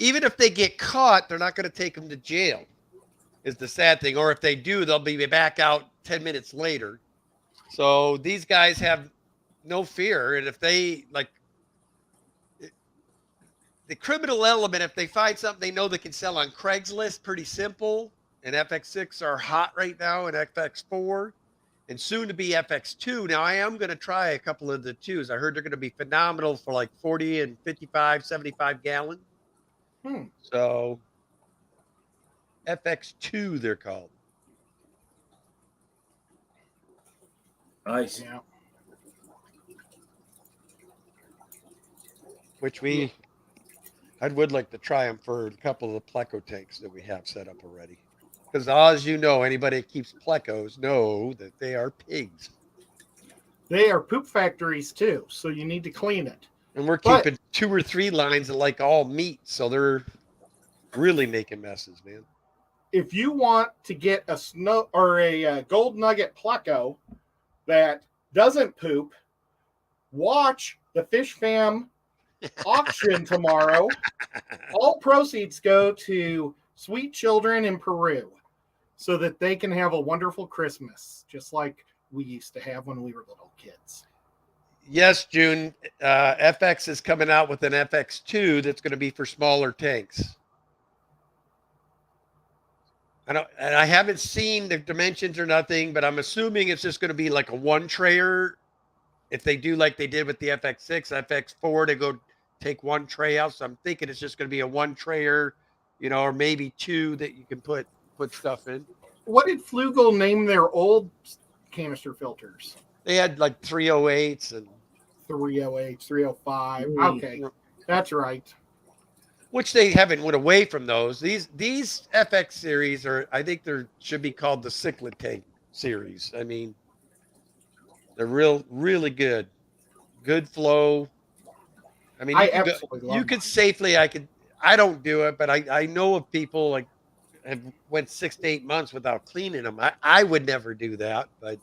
Even if they get caught, they're not going to take them to jail, is the sad thing. Or if they do, they'll be back out 10 minutes later. So these guys have no fear. And if they, like, the criminal element, if they find something they know they can sell on Craigslist, pretty simple. And FX6 are hot right now, and FX4, and soon to be FX2. Now, I am going to try a couple of the twos. I heard they're going to be phenomenal for like 40 and 55, 75 gallon. So, FX2, they're called. Nice. Yeah. Which I would like to try them for a couple of the pleco tanks that we have set up already. Because as you know, anybody that keeps plecos know that they are pigs. They are poop factories too, so you need to clean it. And we're keeping 2 or 3 lines that like all meat, so they're really making messes, man. If you want to get a snow or a gold nugget pleco that doesn't poop, watch the Fish Fam auction tomorrow. All proceeds go to sweet children in Peru so that they can have a wonderful Christmas, just like we used to have when we were little kids. Yes, June. FX is coming out with an FX2 that's going to be for smaller tanks. I haven't seen the dimensions or nothing, but I'm assuming it's just going to be like a 1-trayer. If they do like they did with the FX6, FX4, they go take 1 tray out. So I'm thinking it's just going to be a 1-trayer, or maybe 2 that you can put stuff in. What did Flugel name their old canister filters? They had like 308s and 308, 305. Okay, that's right. Which they haven't went away from those. These FX series I think should be called the Cichlid Tank series. I mean, they're really good. Good flow. I mean, you could safely, I don't do it, but I know of people like have went 6 to 8 months without cleaning them. I would never do that, and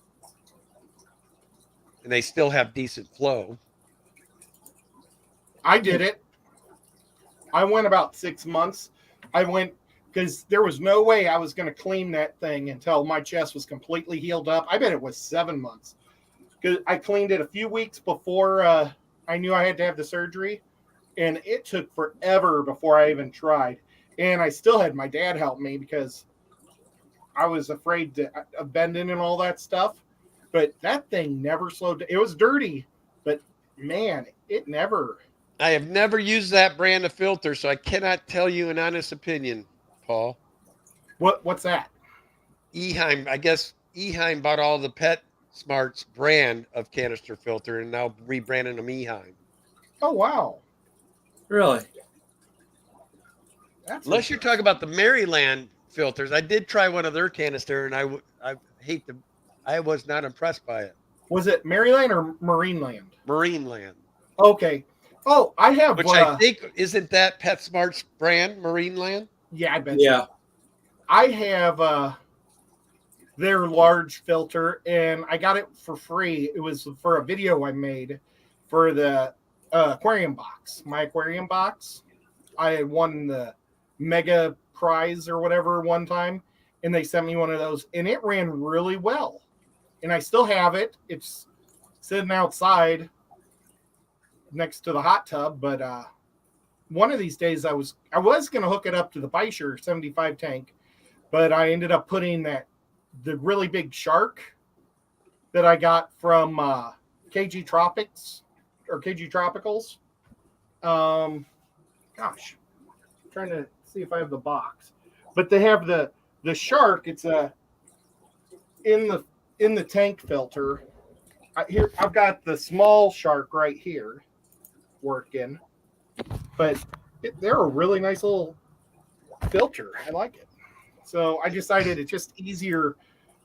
they still have decent flow. I did it. I went about 6 months. I went because there was no way I was going to clean that thing until my chest was completely healed up. I bet it was 7 months because I cleaned it a few weeks before I knew I had to have the surgery, and it took forever before I even tried. And I still had my dad help me because I was afraid of bending and all that stuff. But that thing never slowed down. It was dirty, but man, it never. I have never used that brand of filter, so I cannot tell you an honest opinion, Paul. What's that? Eheim. I guess Eheim bought all the Pet Smart's brand of canister filter and now rebranding them Eheim. Oh, wow. Really? Unless you're talking about the Maryland filters. I did try one of their canister, and I was not impressed by it. Was it Maryland or Marineland? Marineland. Okay. Oh, I have. Which I think, isn't that PetSmart's brand, Marineland? Yeah, I bet. Yeah. So. I have their large filter, and I got it for free. It was for a video I made for the aquarium box. My aquarium box. I had won the mega prize or whatever one time, and they sent me one of those, and it ran really well. And I still have it. It's sitting outside next to the hot tub, but one of these days I was going to hook it up to the Beischer 75 tank, but I ended up putting the really big shark that I got from KG Tropics or KG Tropicals. Gosh, I'm trying to see if I have the box, but they have the shark. It's in the tank filter. I've got the small shark right here working, but they're a really nice little filter. I like it. So I decided it's just easier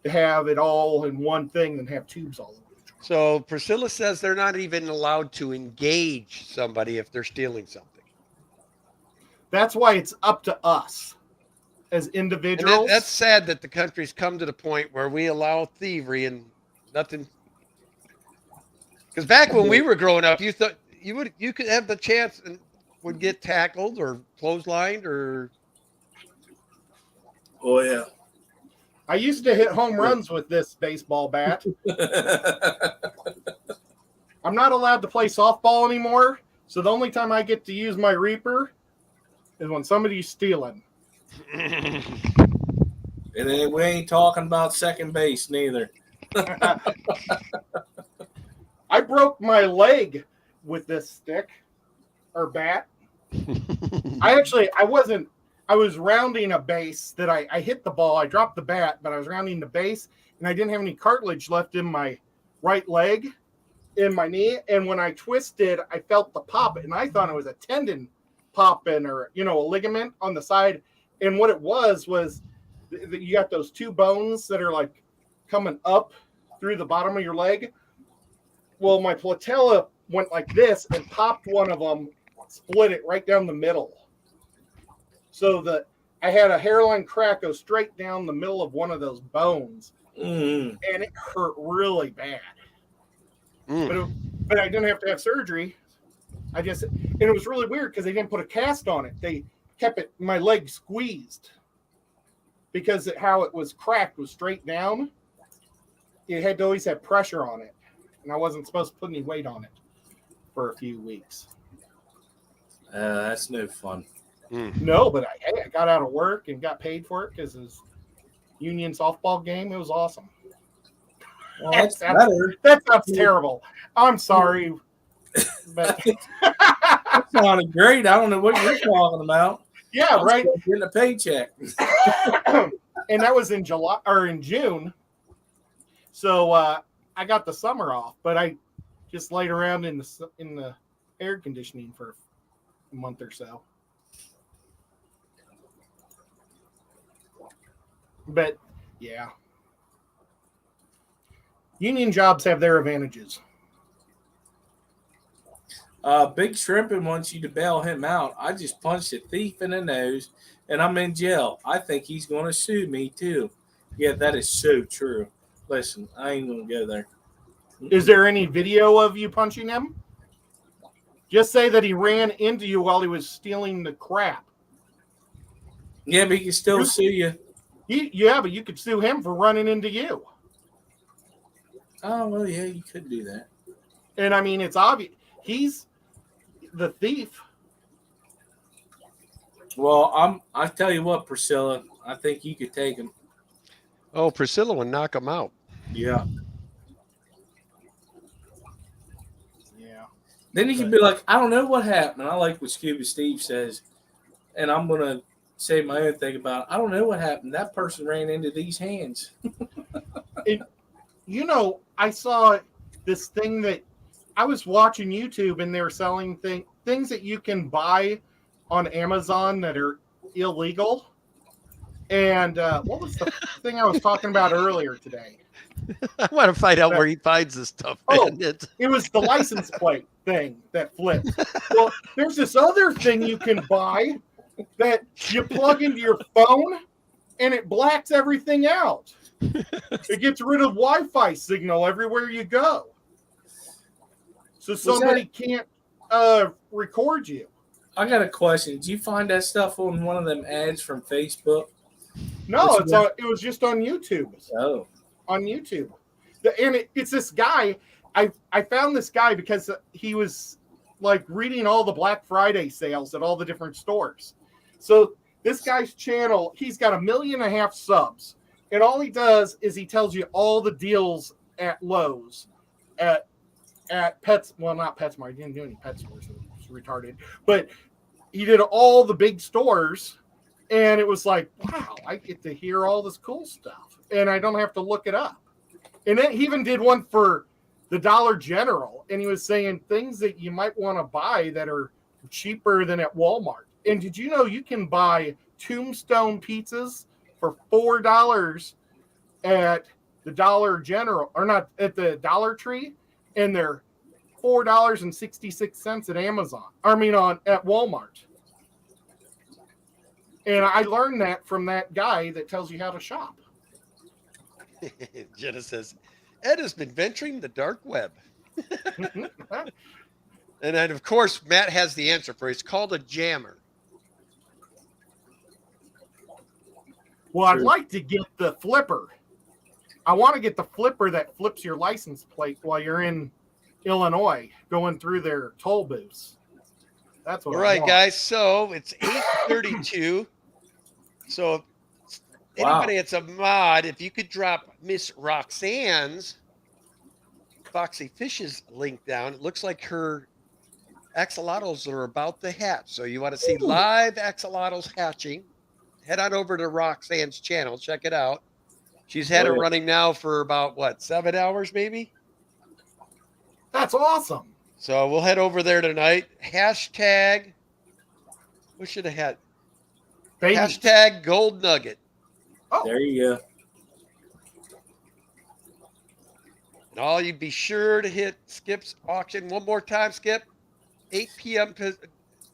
to have it all in one thing than have tubes all over. So Priscilla says they're not even allowed to engage somebody if they're stealing something. That's why it's up to us as individuals. And that's sad that the country's come to the point where we allow thievery and nothing. Because back when we were growing up, you thought you could have the chance and would get tackled or clotheslined or. Oh yeah. I used to hit home runs with this baseball bat. I'm not allowed to play softball anymore, so the only time I get to use my Reaper is when somebody's stealing. And then we ain't talking about second base neither. I broke my leg with this stick or bat. I was rounding a base that I hit the ball. I dropped the bat, but I was rounding the base, and I didn't have any cartilage left in my right leg, in my knee. And when I twisted, I felt the pop, and I thought it was a tendon popping or, a ligament on the side. And what it was that you got those two bones that are like coming up through the bottom of your leg. Well, my patella went like this and popped one of them, split it right down the middle. So that I had a hairline crack go straight down the middle of one of those bones, and it hurt really bad. But I didn't have to have surgery. And it was really weird because they didn't put a cast on it. They kept my leg squeezed because how it was cracked was straight down. It had to always have pressure on it, and I wasn't supposed to put any weight on it for a few weeks. That's no fun. No, but I got out of work and got paid for it because it was union softball game. It was awesome. Well, that sounds terrible. I'm sorry. But that sounded great. I don't know what you're talking about. Yeah, right. Getting a paycheck. And that was in July or in June. So I got the summer off, but I just laid around in the air conditioning for a month or so. But yeah, union jobs have their advantages. Big Shrimpin wants you to bail him out. I just punched a thief in the nose, and I'm in jail. I think he's going to sue me too. Yeah, that is so true. Listen, I ain't going to go there. Is there any video of you punching him? Just say that he ran into you while he was stealing the crap. Yeah, but he can still sue you. Yeah, but you could sue him for running into you. Oh, well, yeah, you could do that. And I mean, it's obvious. He's the thief. Well, I tell you what, Priscilla, I think you could take him. Oh, Priscilla would knock him out. Yeah. Yeah. Then you can be like, I don't know what happened. I like what Scuba Steve says. And I'm going to say my own thing about it. I don't know what happened. That person ran into these hands. I saw this thing that I was watching YouTube, and they were selling things that you can buy on Amazon that are illegal. And what was the thing I was talking about earlier today? I want to find out where he finds this stuff. It was the license plate thing that flipped. Well, there's this other thing you can buy that you plug into your phone, and it blacks everything out. It gets rid of Wi-Fi signal everywhere you go. So somebody can't record you. I got a question. Did you find that stuff on one of them ads from Facebook? No, it was just on YouTube. Oh. On YouTube. And it's this guy. I found this guy because he was like reading all the Black Friday sales at all the different stores. So this guy's channel, he's got 1.5 million subs. And all he does is he tells you all the deals at Lowe's, at Pets. Well, not PetSmart. He didn't do any pet stores. It was retarded. But he did all the big stores, and it was like, wow, I get to hear all this cool stuff, and I don't have to look it up. And then he even did one for the Dollar General, and he was saying things that you might want to buy that are cheaper than at Walmart. And did you know you can buy Tombstone pizzas for $4 at the Dollar General, or not, at the Dollar Tree, and they're $4.66 at Amazon. At Walmart. And I learned that from that guy that tells you how to shop. Jenna says, Ed has been venturing the dark web. And then, of course, Matt has the answer for it. It's called a jammer. Well, I'd like to get the flipper. I want to get the flipper that flips your license plate while you're in Illinois going through their toll booths. That's what All I right, want. guys. So it's 8:32. So anybody that's a mod, if you could drop Miss Roxanne's Foxy Fishes link down, it looks like her axolotls are about to hatch. So you want to see live axolotls hatching, head on over to Roxanne's channel. Check it out. She's had it running now for about, 7 hours maybe? That's awesome. So we'll head over there tonight. Hashtag, what should I have? Babies. Hashtag Gold Nugget. Oh. There you go. And all you be sure to hit Skip's auction one more time, Skip. 8 p.m. Eastern,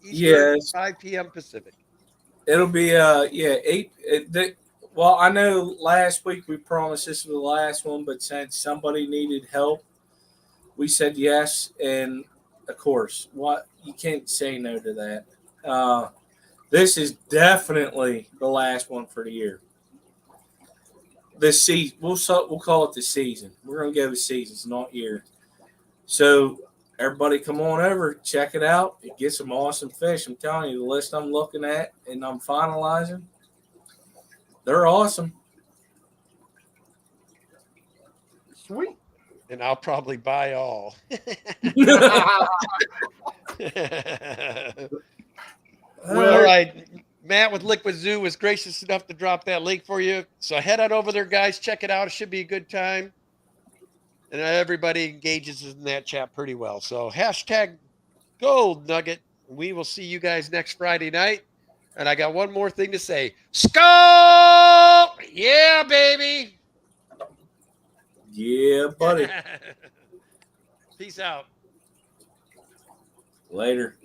Yes. 5 p.m. Pacific. It'll be 8. Well, I know last week we promised this was the last one, but since somebody needed help, we said yes. And of course, you can't say no to that. This is definitely the last one for the year. This season, we'll call it the season. We're gonna go with seasons, not year. So everybody, come on over, check it out, and get some awesome fish. I'm telling you, the list I'm looking at and I'm finalizing, they're awesome. Sweet. And I'll probably buy all. All right. Matt with Liquid Zoo was gracious enough to drop that link for you. So head on over there, guys. Check it out. It should be a good time. And everybody engages in that chat pretty well. So hashtag Gold Nugget. We will see you guys next Friday night. And I got one more thing to say. Skull! Yeah, baby. Yeah, buddy. Peace out. Later.